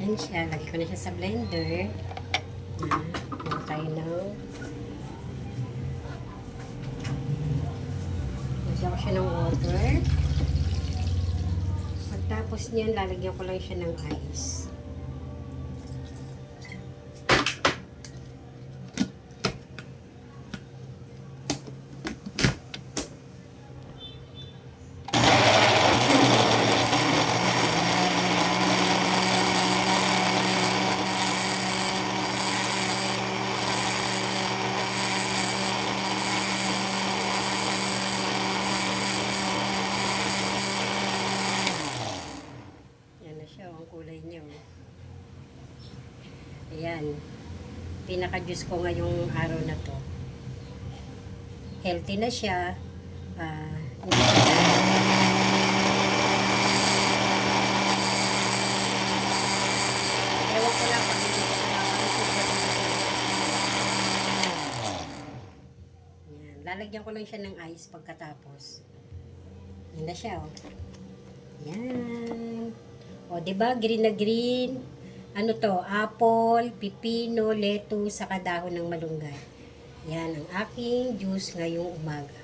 Ayan siya. Lagi ko na siya sa blender. Ayan tayo ng lagyan ko siya ng water. Pagtapos niyan, lalagyan ko lang siya ng ice. Ang kulay niya. Ayan. Pinaka-juice ko ngayong araw na to. Healthy na siya. Ewan ko lang pag hindi ko Ayan. Lalagyan ko lang siya ng ice pagkatapos. Ayan na siya. Oh. Ayan. O, diba? Green na green. Ano to? Apple, pipino, lettuce, saka dahon ng malunggay. Yan ang aking juice ngayong umaga.